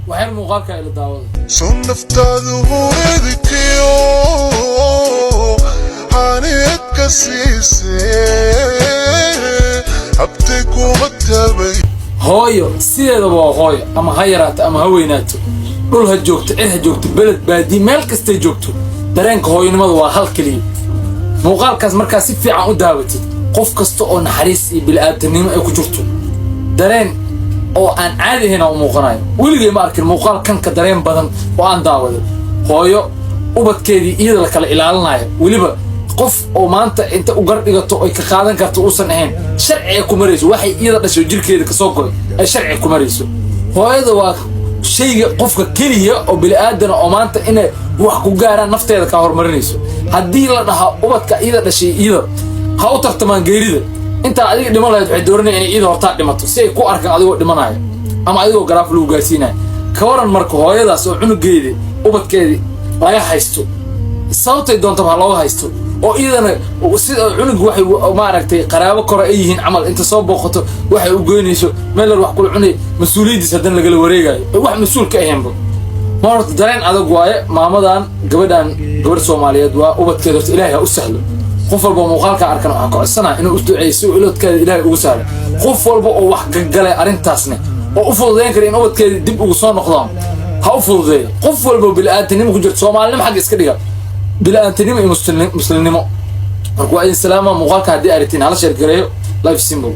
وحين مقالك إلى الدعوة صنفتاذو هويدكيو حانيت كسيسي هبتك ومتابي هويو سيدة هويو أما غيرات أما هويناتو قولها جوكتو إلها جوكتو بلد بادي مالكستي جوكتو dareenka hooyanimadu waa hal kaliya muuqaalkaas markaa si fiican u daawatid qof kasta oo naxariis iyo bilaadanimo ay ku jirto dareen oo aan caadi ahayn oo muuqanayo weligay ma arkin muuqaal kan ka dareen badan oo aan daawado hooyo ubadkeedii iyada la kala ilaalinayo weliba qof oo maanta inta u gar dhigato ay ka qaadan karto uusan ahayn sharci ku marayso waxay iyada dhashay jirkeeda ka soo go'ay ay sharci ku marayso hooyada waa shayga qofka kaliya oo bilaadan oo maanta inay wax ku gaaraan nafteeda ka hormarinayso haddii la dhaha ubadka iyada dhashay iyada ha u tartamaan geerida inta adiga dhiman lahayd waxay dooranayaan inay iyada hortaa dhimato si ay ku arkaan adigoo dhimanayo ama adigoo garaaf lagu gaarsiinayo ka waran marka hooyadaas oo cunugeedii ubadkeedii laga haysto sababtay doontaba ha looga haysto oo iyadana sida cunug waxay maaragtay qaraabo kore ay yihiin camal inta soo booqato waxay u goynayso meel wax kula cunay mas'uuliyadiisa hadan laga wareegayo wax mas'uul ka ahaynba marka dareen adag waaye maamadan gabadhan gabar Soomaaliyeed waa ubadkeeda Ilaahay ha u sahlo qof walba muuqaalka arkan waxa ka codsanaa inuu u duceeyo ubadkeeda Ilaahay ugu sahlo qof walba oo wax galay arintaasna oo u fududeyn kara in ubadkeeda dib ugu soo noqdaan ha u fududeeyo qof walba bilaadanimo ku jirto Soomaalnimo xaq iska dhiga bilaadanimo iyo muslimnimo marka waa in salaama muuqaalka hadii aritiin hala sheer gareeyo live symbol